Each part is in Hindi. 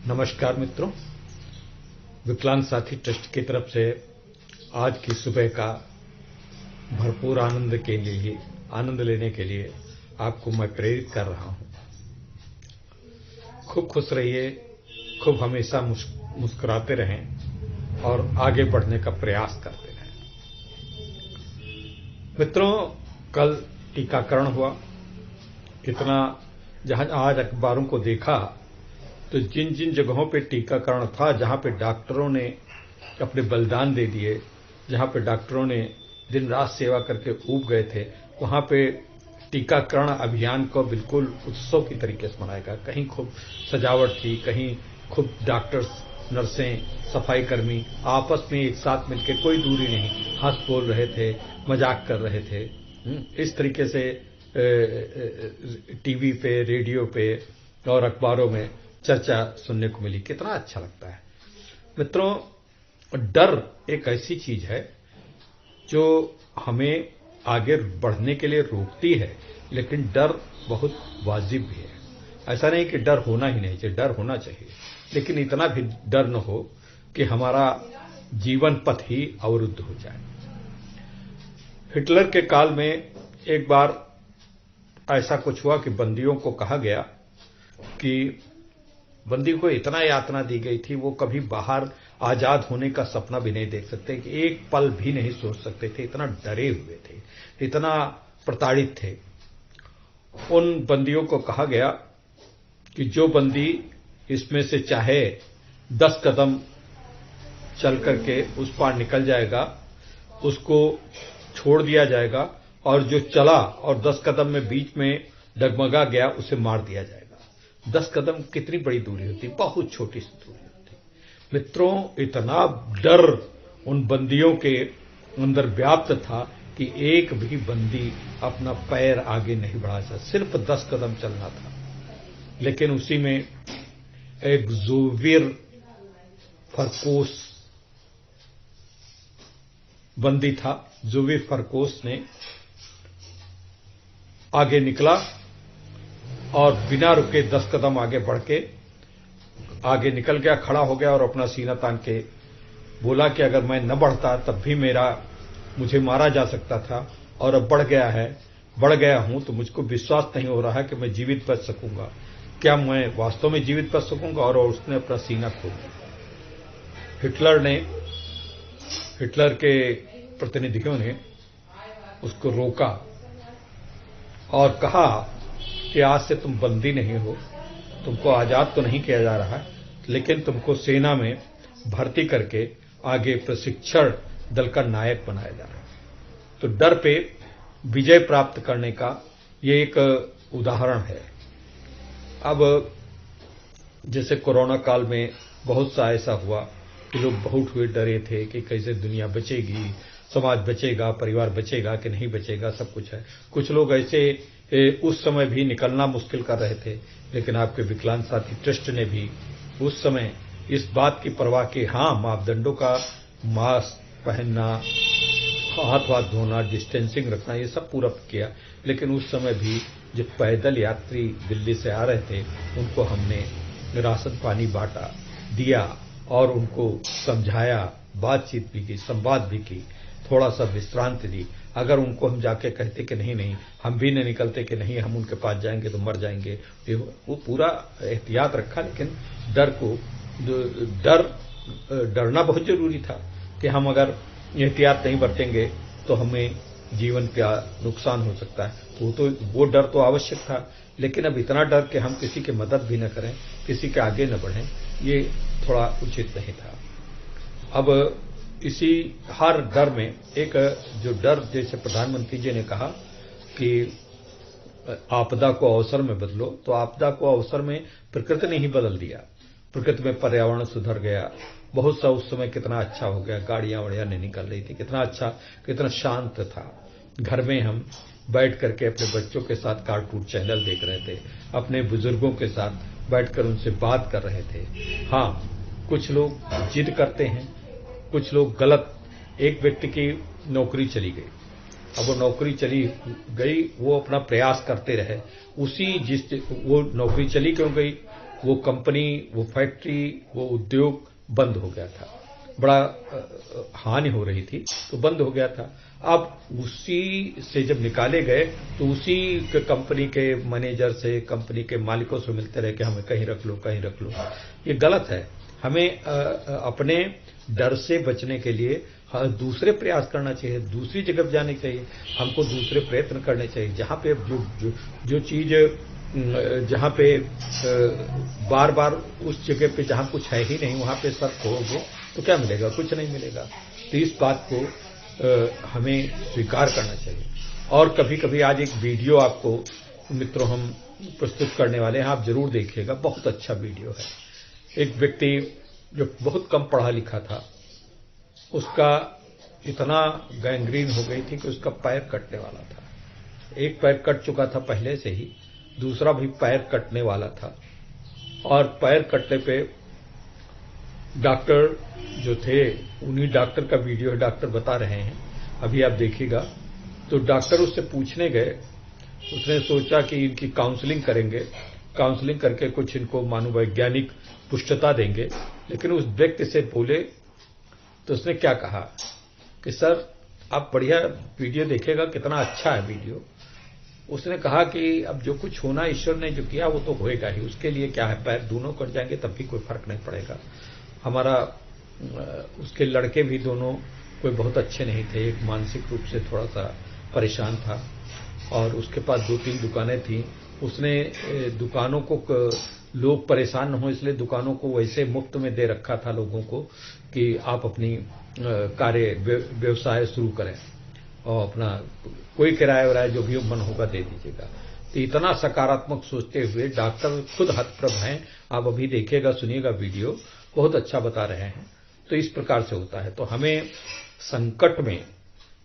नमस्कार मित्रों, विकलांग साथी ट्रस्ट की तरफ से आज की सुबह का भरपूर आनंद लेने के लिए आपको मैं प्रेरित कर रहा हूं। खूब खुश रहिए, खूब हमेशा मुस्कुराते रहें और आगे बढ़ने का प्रयास करते रहें। मित्रों, कल टीकाकरण हुआ। कितना जहां आज अखबारों को देखा तो जिन जिन जगहों पे टीकाकरण था, जहां पे डॉक्टरों ने अपने बलिदान दे दिए, जहां पे डॉक्टरों ने दिन रात सेवा करके ऊब गए थे, वहां पे टीकाकरण अभियान को बिल्कुल उत्सव की तरीके से मनाया गया। कहीं खूब सजावट थी, कहीं खूब डॉक्टर्स, नर्सें, सफाई कर्मी आपस में एक साथ मिलकर, कोई दूरी नहीं, हंस बोल रहे थे, मजाक कर रहे थे। इस तरीके से टीवी पे, रेडियो पे और अखबारों में चर्चा सुनने को मिली। कितना अच्छा लगता है मित्रों। डर एक ऐसी चीज है जो हमें आगे बढ़ने के लिए रोकती है, लेकिन डर बहुत वाजिब भी है। ऐसा नहीं कि डर होना ही नहीं चाहिए, डर होना चाहिए, लेकिन इतना भी डर न हो कि हमारा जीवन पथ ही अवरुद्ध हो जाए। हिटलर के काल में एक बार ऐसा कुछ हुआ कि बंदियों को कहा गया कि बंदी को इतना यातना दी गई थी, वो कभी बाहर आजाद होने का सपना भी नहीं देख सकते, कि एक पल भी नहीं सोच सकते थे, इतना डरे हुए थे, इतना प्रताड़ित थे। उन बंदियों को कहा गया कि जो बंदी इसमें से चाहे 10 कदम चल करके उस पार निकल जाएगा, उसको छोड़ दिया जाएगा, और जो चला और 10 कदम में बीच में डगमगा गया, उसे मार दिया जाएगा। 10 कदम कितनी बड़ी दूरी होती, बहुत छोटी सी दूरी होती। मित्रों, इतना डर उन बंदियों के अंदर व्याप्त था कि एक भी बंदी अपना पैर आगे नहीं बढ़ा सकता, सिर्फ 10 कदम चलना था। लेकिन उसी में एक ज़ोविर फरकोस बंदी था। ज़ोविर फरकोस ने आगे निकला और बिना रुके 10 कदम आगे बढ़ के आगे निकल गया, खड़ा हो गया और अपना सीना तान के बोला कि अगर मैं न बढ़ता तब भी मुझे मारा जा सकता था, और अब बढ़ गया हूं तो मुझको विश्वास नहीं हो रहा है कि मैं जीवित बच सकूंगा। क्या मैं वास्तव में जीवित बच सकूंगा? और उसने अपना सीना खोल दिया। हिटलर के प्रतिनिधियों ने उसको रोका और कहा कि आज से तुम बंदी नहीं हो, तुमको आजाद तो नहीं किया जा रहा है, लेकिन तुमको सेना में भर्ती करके आगे प्रशिक्षण दल का नायक बनाया जा रहा है। तो डर पे विजय प्राप्त करने का ये एक उदाहरण है। अब जैसे कोरोना काल में बहुत सा ऐसा हुआ कि लोग बहुत हुए डरे थे कि कैसे दुनिया बचेगी, समाज बचेगा, परिवार बचेगा कि नहीं बचेगा, सब कुछ है। कुछ लोग ऐसे उस समय भी निकलना मुश्किल कर रहे थे, लेकिन आपके विकलांग साथी ट्रस्ट ने भी उस समय इस बात की परवाह की, हाँ, मापदंडों का मास्क पहनना, हाथ धोना, डिस्टेंसिंग रखना, ये सब पूरा किया। लेकिन उस समय भी जो पैदल यात्री दिल्ली से आ रहे थे, उनको हमने राशन पानी बांटा, दिया और उनको समझाया, बातचीत भी की, संवाद भी की, थोड़ा सा विश्रांति दी। अगर उनको हम जाके कहते कि नहीं, हम भी नहीं निकलते, कि नहीं हम उनके पास जाएंगे तो मर जाएंगे, वो पूरा एहतियात रखा। लेकिन डरना बहुत जरूरी था कि हम अगर एहतियात नहीं बरतेंगे तो हमें जीवन का नुकसान हो सकता है। तो वो डर तो आवश्यक था, लेकिन अब इतना डर कि हम किसी की मदद भी न करें, किसी के आगे न बढ़ें, ये थोड़ा उचित नहीं था। अब इसी हर डर में एक जो डर, जैसे प्रधानमंत्री जी ने कहा कि आपदा को अवसर में बदलो, तो आपदा को अवसर में प्रकृति ने ही बदल दिया। प्रकृति में पर्यावरण सुधर गया, बहुत सा उस समय कितना अच्छा हो गया, गाड़ियां वड़ियां नहीं निकल रही थी, कितना अच्छा, कितना शांत था। घर में हम बैठ करके अपने बच्चों के साथ कार्टून चैनल देख रहे थे, अपने बुजुर्गों के साथ बैठकर उनसे बात कर रहे थे। हाँ, कुछ लोग जिद करते हैं, कुछ लोग गलत। एक व्यक्ति की नौकरी चली गई, अब वो नौकरी चली गई, वो अपना प्रयास करते रहे, वो नौकरी चली क्यों गई? वो कंपनी, वो फैक्ट्री, वो उद्योग बंद हो गया था, बड़ा हानि हो रही थी, तो बंद हो गया था। अब उसी से जब निकाले गए तो उसी कंपनी के मैनेजर से, कंपनी के मालिकों से मिलते रहे कि हमें कहीं रख लो, कहीं रख लो। ये गलत है। हमें अपने डर से बचने के लिए दूसरे प्रयास करना चाहिए, दूसरी जगह जानी चाहिए, हमको दूसरे प्रयत्न करने चाहिए। जहां पे जो चीज जहां पे बार बार उस जगह पे जहां कुछ है ही नहीं वहां पे सर्च करोगे तो क्या मिलेगा? कुछ नहीं मिलेगा। तो इस बात को हमें स्वीकार करना चाहिए। और कभी कभी आज एक वीडियो आपको मित्रों हम प्रस्तुत करने वाले हैं, आप जरूर देखिएगा, बहुत अच्छा वीडियो है। एक व्यक्ति जो बहुत कम पढ़ा लिखा था, उसका इतना गैंग्रीन हो गई थी कि उसका पैर कटने वाला था। एक पैर कट चुका था पहले से ही, दूसरा भी पैर कटने वाला था। और पैर कटने पे डॉक्टर जो थे, उन्हीं डॉक्टर का वीडियो है, डॉक्टर बता रहे हैं, अभी आप देखिएगा। तो डॉक्टर उससे पूछने गए, उसने सोचा कि इनकी काउंसलिंग करेंगे, काउंसलिंग करके कुछ इनको मनोवैज्ञानिक पुष्टता देंगे। लेकिन उस व्यक्ति से बोले तो उसने क्या कहा कि सर आप बढ़िया वीडियो देखिएगा, कितना अच्छा है वीडियो। उसने कहा कि अब जो कुछ होना ईश्वर ने जो किया वो तो होएगा ही, उसके लिए क्या है, पैर दोनों कट जाएंगे तब भी कोई फर्क नहीं पड़ेगा। हमारा उसके लड़के भी दोनों कोई बहुत अच्छे नहीं थे, एक मानसिक रूप से थोड़ा सा परेशान था और उसके पास 2-3 दुकानें थी। उसने दुकानों को, लोग परेशान न हो इसलिए दुकानों को वैसे मुफ्त में दे रखा था लोगों को कि आप अपनी कार्य व्यवसाय शुरू करें और अपना कोई किराया वराया जो भी मन होगा दे दीजिएगा। तो इतना सकारात्मक सोचते हुए डॉक्टर खुद हतप्रभ हैं। आप अभी देखिएगा, सुनिएगा वीडियो, बहुत अच्छा बता रहे हैं। तो इस प्रकार से होता है। तो हमें संकट में,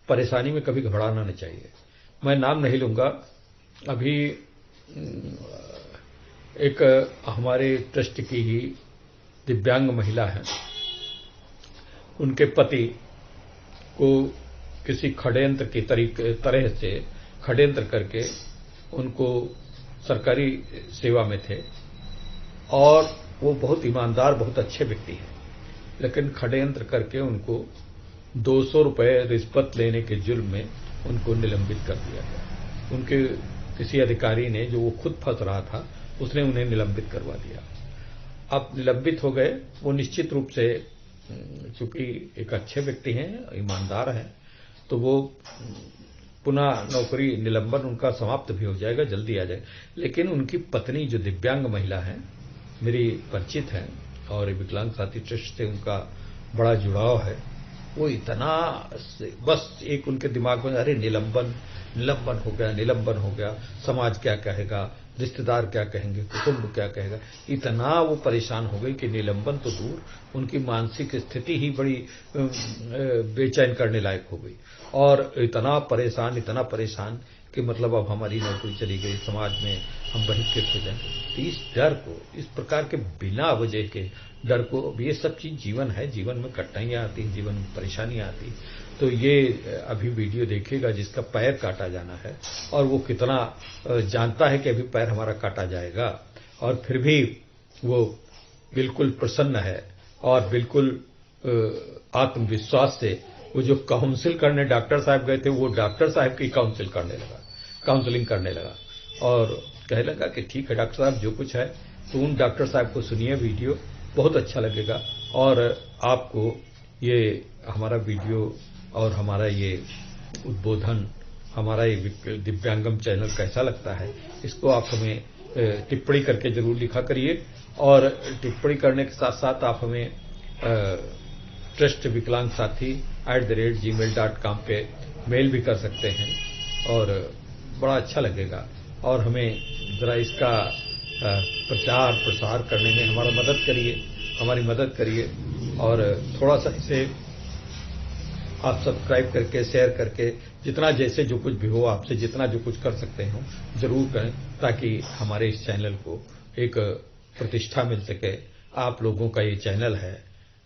परेशानी में कभी घबराना नहीं चाहिए। मैं नाम नहीं लूंगा, अभी एक हमारे ट्रस्ट की ही दिव्यांग महिला है, उनके पति को किसी षड्यंत्र की तरह से षड्यंत्र करके, उनको सरकारी सेवा में थे और वो बहुत ईमानदार, बहुत अच्छे व्यक्ति हैं, लेकिन षड्यंत्र करके उनको 200 रुपए रिश्वत लेने के जुर्म में उनको निलंबित कर दिया गया। उनके किसी अधिकारी ने, जो वो खुद फंस रहा था, उसने उन्हें निलंबित करवा दिया। अब निलंबित हो गए वो, निश्चित रूप से चूंकि एक अच्छे व्यक्ति हैं, ईमानदार हैं, तो वो पुनः नौकरी, निलंबन उनका समाप्त भी हो जाएगा, जल्दी आ जाएगा। लेकिन उनकी पत्नी जो दिव्यांग महिला है, मेरी परिचित है और विकलांग साथी ट्रस्ट से उनका बड़ा जुड़ाव है, वो इतना बस एक उनके दिमाग में, अरे निलंबन निलंबन हो गया, निलंबन हो गया, समाज क्या कहेगा, रिश्तेदार क्या कहेंगे, कुटुंब क्या कहेगा, इतना वो परेशान हो गई कि निलंबन तो दूर, उनकी मानसिक स्थिति ही बड़ी बेचैन करने लायक हो गई। और इतना परेशान कि मतलब अब हमारी नौकरी चली गई, समाज में हम बहिष्कृत हो जाएंगे। तो इस डर को, इस प्रकार के बिना वजह के डर को, अब ये सब चीज जीवन है, जीवन में कठिनाइयां आती हैं, जीवन में परेशानियां आती। तो ये अभी वीडियो देखिएगा जिसका पैर काटा जाना है, और वो कितना जानता है कि अभी पैर हमारा काटा जाएगा, और फिर भी वो बिल्कुल प्रसन्न है और बिल्कुल आत्मविश्वास से वो जो काउंसिल करने डॉक्टर साहब गए थे, वो डॉक्टर साहब की काउंसलिंग करने लगा और कहने लगा कि ठीक है डॉक्टर साहब, जो कुछ है तो उन डॉक्टर साहब को सुनिए, वीडियो बहुत अच्छा लगेगा। और आपको ये हमारा वीडियो और हमारा ये उद्बोधन, हमारा ये दिव्यांगम चैनल कैसा लगता है, इसको आप हमें टिप्पणी करके जरूर लिखा करिए। और टिप्पणी करने के साथ साथ आप हमें ट्रस्ट विकलांग साथी @gmail.com पे मेल भी कर सकते हैं और बड़ा अच्छा लगेगा। और हमें जरा इसका प्रचार प्रसार करने में हमारी मदद करिए और थोड़ा सा इसे आप सब्सक्राइब करके, शेयर करके, जितना जैसे जो कुछ भी हो, आपसे जितना जो कुछ कर सकते हो जरूर करें, ताकि हमारे इस चैनल को एक प्रतिष्ठा मिल सके। आप लोगों का ये चैनल है,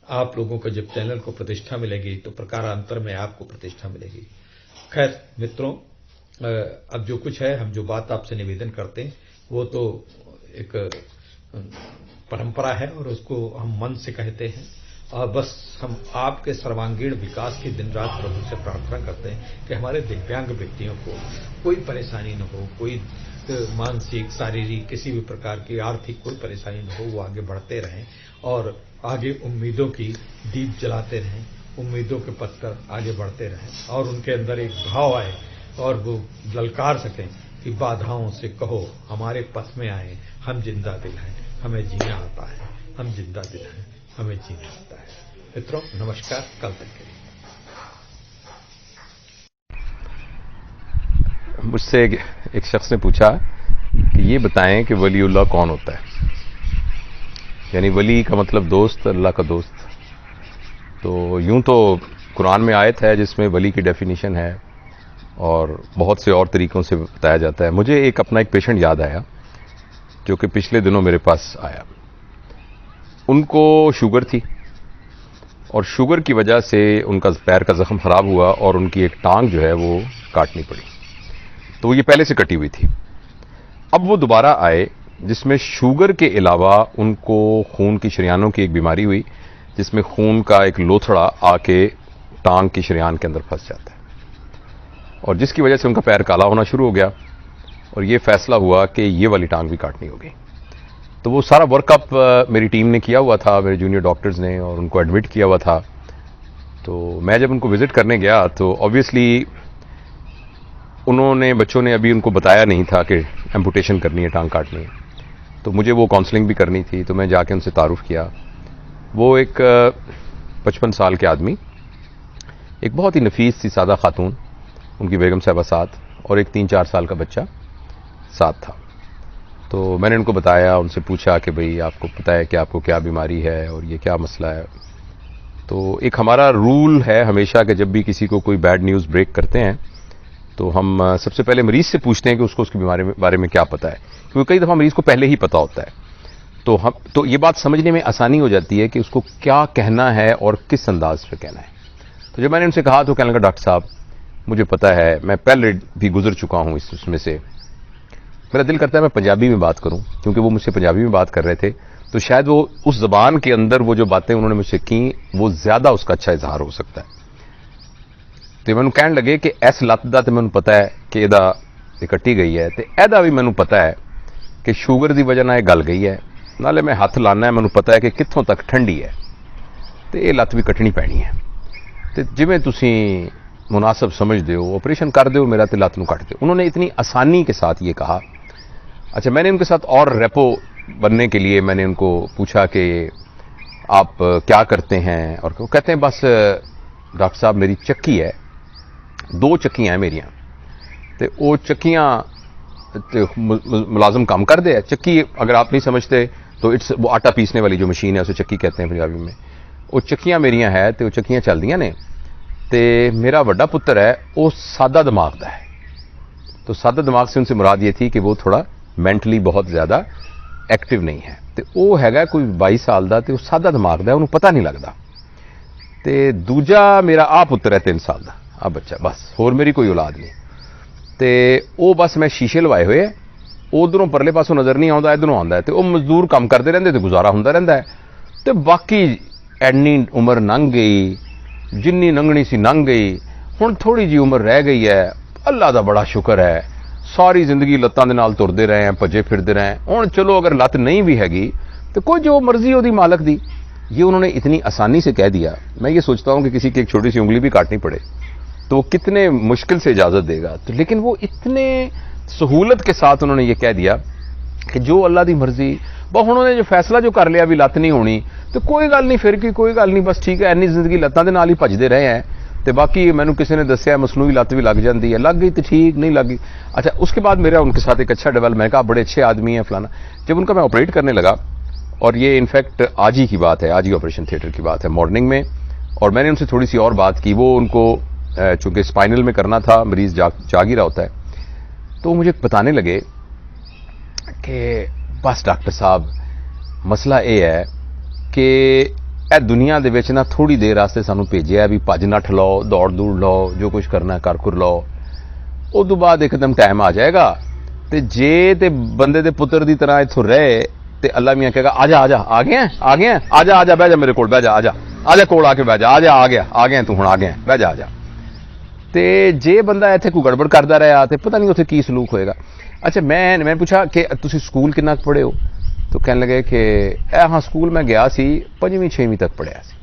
आप लोगों को जब चैनल को प्रतिष्ठा मिलेगी तो प्रकारांतर में आपको प्रतिष्ठा मिलेगी। खैर मित्रों, अब जो कुछ है, हम जो बात आपसे निवेदन करते हैं वो तो एक परंपरा है और उसको हम मन से कहते हैं। और बस हम आपके सर्वांगीण विकास की दिन रात प्रभु से प्रार्थना करते हैं कि हमारे दिव्यांग व्यक्तियों को कोई परेशानी न हो, कोई मानसिक, शारीरिक, किसी भी प्रकार की आर्थिक कोई परेशानी न हो, वो आगे बढ़ते रहें और आगे उम्मीदों की दीप जलाते रहें, उम्मीदों के पथ पर आगे बढ़ते रहें और उनके अंदर एक भाव आए और वो ललकार सकें कि बाधाओं से कहो हमारे पथ में आए, हम जिंदा दिल हैं, हमें जीना आता है, हम जिंदा दिल हैं, हमें जीना आता है। मित्रों नमस्कार, कल तक के लिए। मुझसे एक शख्स ने पूछा कि ये बताएं कि वलीउल्लाह कौन होता है, यानी वली का मतलब दोस्त, अल्लाह का दोस्त। तो यूं तो कुरान में आयत है जिसमें वली की डेफिनेशन है और बहुत से और तरीकों से बताया जाता है। मुझे एक अपना एक पेशेंट याद आया जो कि पिछले दिनों मेरे पास आया। उनको शुगर थी और शुगर की वजह से उनका पैर का जख्म खराब हुआ और उनकी एक टांग जो है वो काटनी पड़ी। तो ये पहले से कटी हुई थी। अब वो दोबारा आए जिसमें शुगर के अलावा उनको खून की शरियानों की एक बीमारी हुई जिसमें खून का एक लोथड़ा आके टांग की शरियान के अंदर फंस जाता है और जिसकी वजह से उनका पैर काला होना शुरू हो गया और ये फैसला हुआ कि ये वाली टांग भी काटनी होगी। तो वो सारा वर्कअप मेरी टीम ने किया हुआ था, मेरे जूनियर डॉक्टर्स ने, और उनको एडमिट किया हुआ था। तो मैं जब उनको विजिट करने गया तो ऑब्वियसली उन्होंने, बच्चों ने अभी उनको बताया नहीं था कि एम्पुटेशन करनी है, टांग काटनी है। तो मुझे वो काउंसलिंग भी करनी थी, तो मैं जाके उनसे तारुफ किया। वो एक 55 साल के आदमी, एक बहुत ही नफीस सी सादा खातून, उनकी बेगम साहबा साथ, और एक 3-4 साल का बच्चा साथ था। तो मैंने उनको बताया, उनसे पूछा कि भाई आपको पता है कि आपको क्या बीमारी है और ये क्या मसला है। तो एक हमारा रूल है हमेशा कि जब भी किसी को कोई बैड न्यूज़ ब्रेक करते हैं तो हम सबसे पहले मरीज से पूछते हैं कि उसको उसके बारे में क्या पता है, क्योंकि कई दफ़ा मरीज को पहले ही पता होता है। तो ये बात समझने में आसानी हो जाती है कि उसको क्या कहना है और किस अंदाज से कहना है। तो जब मैंने उनसे कहा तो कहने लगा, डॉक्टर साहब मुझे पता है, मैं पहले भी गुजर चुका हूं इसमें से, मेरा दिल करता है मैं पंजाबी में बात करूं, क्योंकि वो मुझसे पंजाबी में बात कर रहे थे तो शायद वो उस जबान के अंदर वो जो बातें उन्होंने मुझसे की वो ज्यादा उसका अच्छा इजहार हो सकता है। तो मैनू कहने लगे कि इस लत्त दा ते मैनू पता है कि एदा कट्टी गई है, तो एदा भी मैनू पता है कि शुगर की वजह नाल गल गई है, नाले मैं हथ लाना है, मैनू पता है कि कित्थों तक ठंडी है, तो ये लत्त भी कट्टनी पैनी है। तो जिवें तुसीं मुनासिब समझते हो ऑपरेशन कर दो, मेरा तो लत्त नूं कट दो। उन्होंने इतनी आसानी के साथ ये कहा। अच्छा, मैंने उनके साथ और रेपो बनने के लिए मैंने उनको पूछा कि आप क्या करते हैं, और वो कहते हैं बस डॉक्टर साहब मेरी चक्की है, 2 चक्कियां हैं मेरियां, तो वो चक्कियां मुलाजम काम कर दे। चक्की अगर आप नहीं समझते तो इट्स वो आटा पीसने वाली जो मशीन है उसे चक्की कहते हैं पंजाबी में। वो चक्कियां मेरियां है तो चक्कियां चलदियां ने। तो मेरा वड्डा पुत्र है वो सादा दिमाग का है, तो सादा दिमाग से उनसे मुराद ये थी कि वो थोड़ा मैंटली बहुत ज्यादा एक्टिव नहीं है। तो वो हैगा कोई 22 साल का, तो सादा दिमाग का, उन्होंने पता नहीं लगता। तो दूजा मेरा आ पुत्र है 3 साल का, आ बच्चा, बस होर मेरी कोई औलाद नहीं। तो वो बस मैं शीशे लवाए हुए है, उधरों परले पासों नजर नहीं आता, इधरों आता है, तो वह मजदूर काम करते रहते तो गुजारा होंदा रहिंदा है। तो बाकी एनी उम्र लंघ गई, जिन्नी लंघनी सी लंघ गई, हुण थोड़ी जी उम्र रह गई है। अल्लाह दा बड़ा शुक्र है, सारी जिंदगी लत्तां दे नाल तुरदे रहे हैं, भजे फिरदे रहे हैं। हुण चलो अगर लत्त नहीं भी हैगी तो कोई जो मर्जी ओदी मालक दी। ये उन्होंने इतनी आसानी से कह दिया। मैं ये सोचता हूं कि किसी की एक छोटी सी उंगली भी काटनी पड़े तो वो कितने मुश्किल से इजाजत देगा, तो लेकिन वो इतने सहूलत के साथ उन्होंने ये कह दिया कि जो अल्लाह की मर्जी, बस उन्होंने जो फैसला जो कर लिया भी लत्त नहीं होनी, तो कोई गल नहीं, फिर की कोई गल नहीं, बस ठीक है, इन्नी जिंदगी लत्तां दे नाल ही भजदे रहे हैं। तो बाकी मैनू किसी ने दस्या मसनूई लत्त भी लग जाती है, लग गई तो ठीक, नहीं लग गई। अच्छा, उसके बाद मेरा उनके साथ एक अच्छा डेवलप, मैं कहा बड़े अच्छे आदमी है फलाना। जब उनका मैं ऑपरेट करने लगा, और ये इनफैक्ट आज ही की बात है, आज ही ऑपरेशन थिएटर की बात है, मॉर्निंग में, और मैंने उनसे थोड़ी सी और बात की। वो उनको चूंकि स्पाइनल में करना था, मरीज जाग ही रहा होता है, तो मुझे बताने लगे कि बस डॉक्टर साहब मसला यह है कि ए दुनिया दे विच ना थोड़ी देर वास्ते सानू भेजिया भी भज नठ लो, दौड़ दूड़ लो, जो कुछ करना कर कुर लो, उस तो बाद एकदम टाइम आ जाएगा, तो जे ते बंदे दे पुत्र की तरह इत्थों रहे तो अल्लाह मियाँ कहेगा आजा आजा आ गया आजा आजा बह जा मेरे को बह जा आजा आजा कोल आके बह जा आजा आ गया तू हुण आ गया बह जा आजा। तो जे बंदा इत्थे कोई गड़बड़ करता रहा तो पता नहीं उत्थे की सलूक होएगा। अच्छा मैं पूछा कि तुसीं स्कूल कितना पढ़े हो, तो कहने लगे कि हाँ स्कूल मैं गया सी 5वीं 6वीं तक पढ़िया सी।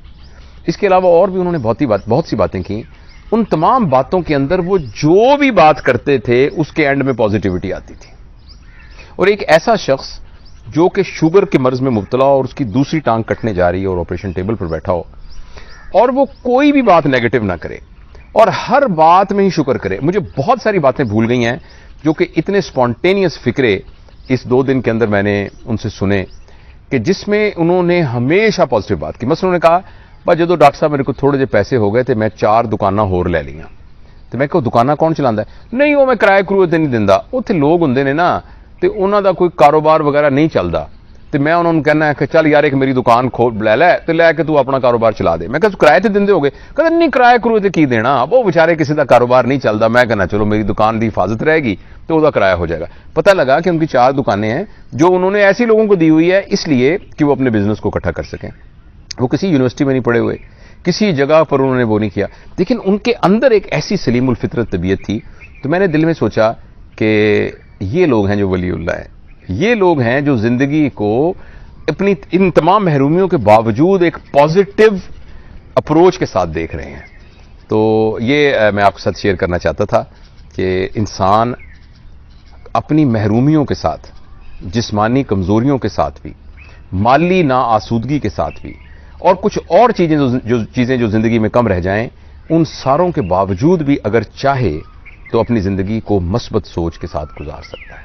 इसके अलावा और भी उन्होंने बहुत सी बातें की। उन तमाम बातों के अंदर वो जो भी बात करते थे उसके एंड में पॉजिटिविटी आती थी। और एक ऐसा शख्स जो कि शुगर के मर्ज में मुब्तला और उसकी दूसरी टांग कटने जा रही है और ऑपरेशन टेबल पर बैठा हो और वो कोई भी बात नेगेटिव ना करे और हर बात में ही शुक्र करे। मुझे बहुत सारी बातें भूल गई हैं जो कि इतने स्पॉन्टेनियस फिक्रे इस 2 दिन के अंदर मैंने उनसे सुने कि जिसमें उन्होंने हमेशा पॉजिटिव बात की। मसलन उन्होंने कहा बस जो डॉक्टर साहब मेरे को थोड़े जे पैसे हो गए तो मैं 4 दुकाना होर ले लिया। तो मैं कहा दुकाना कौन चलाता है? नहीं वो मैं किराए करूए ते नहीं दिंदा, उत्थे लोग हुंदे ने ना तो उन्हों का कोई कारोबार वगैरह नहीं चलता। तो मैं उन्होंने कहना है कि चल यार एक मेरी दुकान खोल लै तो लैके तू अपना कारोबार चला दे। मैं कहा किराए तो देंदे होगे? कहते नहीं किराए करूए तो की देना, वो बेचारे किसी का कारोबार नहीं चलता। मैं कहना चलो मेरी दुकान की हिफाजत रहेगी तो उसका किराया हो जाएगा। पता लगा कि उनकी 4 दुकानें हैं जो उन्होंने ऐसे लोगों को दी हुई है इसलिए कि वो अपने बिजनेस को इकट्ठा कर सकें। वो किसी यूनिवर्सिटी में नहीं पढ़े हुए, किसी जगह पर उन्होंने वो नहीं किया, लेकिन उनके अंदर एक ऐसी सलीमुल फितरत तबीयत थी। तो मैंने दिल में सोचा कि ये लोग हैं जो वलीउल्लाह है, ये लोग हैं जो जिंदगी को अपनी इन तमाम महरूमियों के बावजूद एक पॉजिटिव अप्रोच के साथ देख रहे हैं। तो ये मैं आपके साथ शेयर करना चाहता था कि इंसान अपनी महरूमियों के साथ, जिस्मानी कमजोरियों के साथ भी, माली ना आसूदगी के साथ भी और कुछ और चीजें जो जिंदगी में कम रह जाएं, उन सारों के बावजूद भी अगर चाहे तो अपनी जिंदगी को मस्बत सोच के साथ गुजार सकता है।